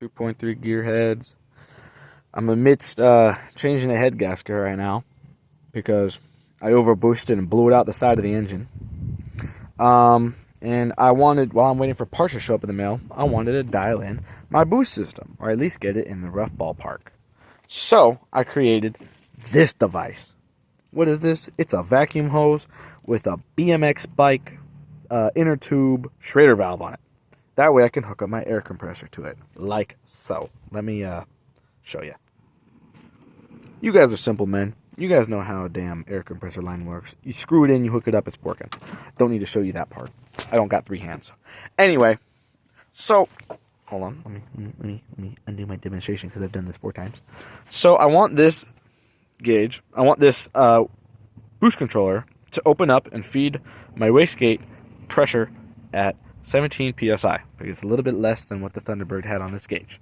2.3 gear heads. I'm amidst changing the head gasket right now because I over boosted and blew it out the side of the engine. And I wanted, while I'm waiting for parts to show up in the mail, I wanted to dial in my boost system, or at least get it in the rough ballpark. So I created this device. What is this? It's a vacuum hose with a BMX bike inner tube Schrader valve on it. That way I can hook up my air compressor to it, like so. Let me show you. You guys are simple men. You guys know how a damn air compressor line works. You screw it in, you hook it up, it's working. Don't need to show you that part. I don't got 3 hands. Anyway, so hold on. Let me undo my demonstration because I've done this 4 times. So I want this gauge. I want this boost controller to open up and feed my wastegate pressure at 17 psi, because it's a little bit less than what the Thunderbird had on its gauge.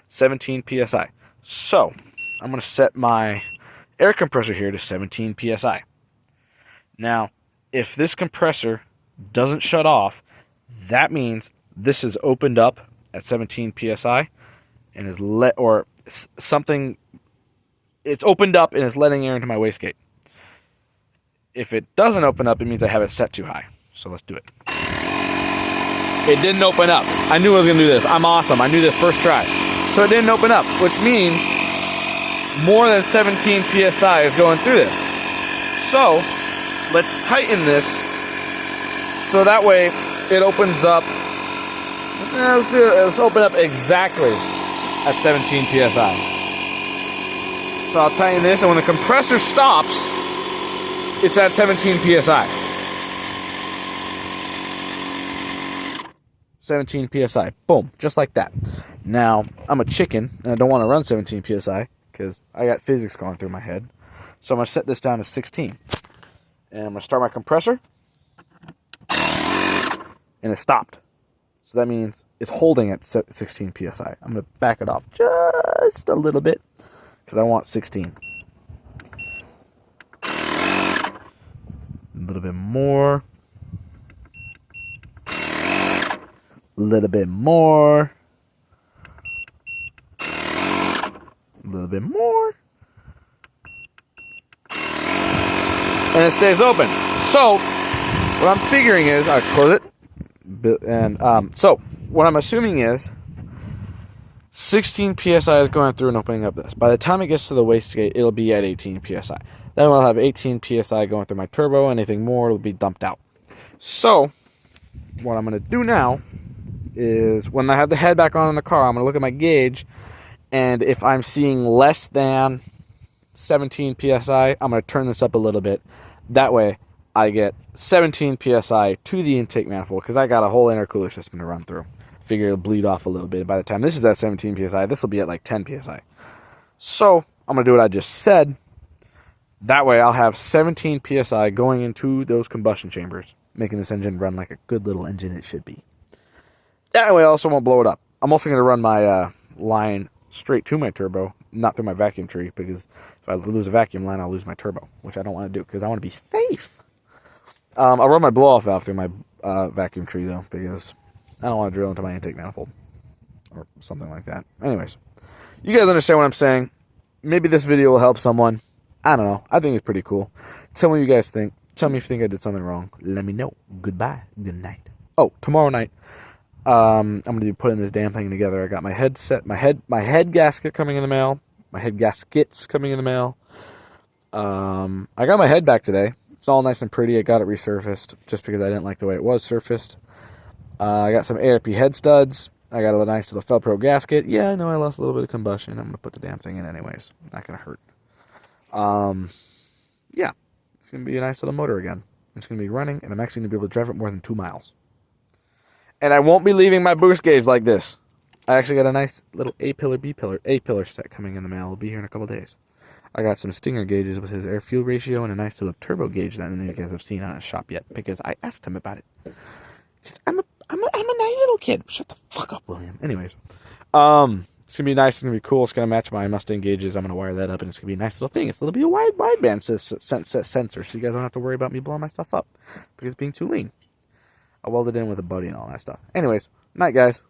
17 psi. So I'm going to set my air compressor here to 17 psi. Now, if this compressor doesn't shut off, that means this is opened up at 17 psi and is it's opened up and is letting air into my wastegate. If it doesn't open up, it means I have it set too high. So let's do it. It didn't open up. I knew I was going to do this. I'm awesome. I knew this first try. So it didn't open up, which means more than 17 psi is going through this. So let's tighten this so that way it opens up. Let's open up exactly at 17 psi. So I'll tighten this, and when the compressor stops, it's at 17 psi. 17 psi. Boom. Just like that. Now, I'm a chicken, and I don't want to run 17 psi because I got physics going through my head. So I'm going to set this down to 16. And I'm going to start my compressor. And it stopped. So that means it's holding at 16 psi. I'm going to back it off just a little bit because I want 16. A little bit more. A little bit more. A little bit more. And it stays open. So, what I'm figuring is, I'll close it. And so, what I'm assuming is 16 psi is going through and opening up this. By the time it gets to the wastegate, it'll be at 18 psi. Then we'll have 18 psi going through my turbo. Anything more will be dumped out. So, what I'm going to do now is when I have the head back on in the car, I'm going to look at my gauge, and if I'm seeing less than 17 psi, I'm going to turn this up a little bit. That way, I get 17 psi to the intake manifold, because I got a whole intercooler system to run through. Figure it'll bleed off a little bit. By the time this is at 17 psi, this will be at like 10 psi. So, I'm going to do what I just said. That way, I'll have 17 psi going into those combustion chambers, making this engine run like a good little engine it should be. That way, I also won't blow it up. I'm also going to run my line straight to my turbo, not through my vacuum tree, because if I lose a vacuum line, I'll lose my turbo, which I don't want to do, because I want to be safe. I'll run my blow-off valve through my vacuum tree, though, because I don't want to drill into my intake manifold, or something like that. Anyways, you guys understand what I'm saying. Maybe this video will help someone. I don't know. I think it's pretty cool. Tell me what you guys think. Tell me if you think I did something wrong. Let me know. Goodbye. Good night. Oh, tomorrow night, I'm going to be putting this damn thing together. I got my headset, my head gasket coming in the mail. My head gaskets coming in the mail. I got my head back today. It's all nice and pretty. I got it resurfaced just because I didn't like the way it was surfaced. I got some ARP head studs. I got a nice little Felpro gasket. Yeah, I know I lost a little bit of combustion. I'm going to put the damn thing in anyways. Not going to hurt. Yeah. It's going to be a nice little motor again. It's going to be running, and I'm actually going to be able to drive it more than 2 miles. And I won't be leaving my boost gauge like this. I actually got a nice little A-pillar, B-pillar, A-pillar set coming in the mail. It'll be here in a couple days. I got some Stinger gauges with his air-fuel ratio and a nice little turbo gauge that none of you guys have seen on his shop yet, because I asked him about it. I'm a nice little kid. Shut the fuck up, William. Anyways, it's going to be nice. It's going to be cool. It's going to match my Mustang gauges. I'm going to wire that up, and it's going to be a nice little thing. It's going to be a wideband sensor, so you guys don't have to worry about me blowing my stuff up because it's being too lean. I welded in with a buddy and all that stuff. Anyways, night, guys.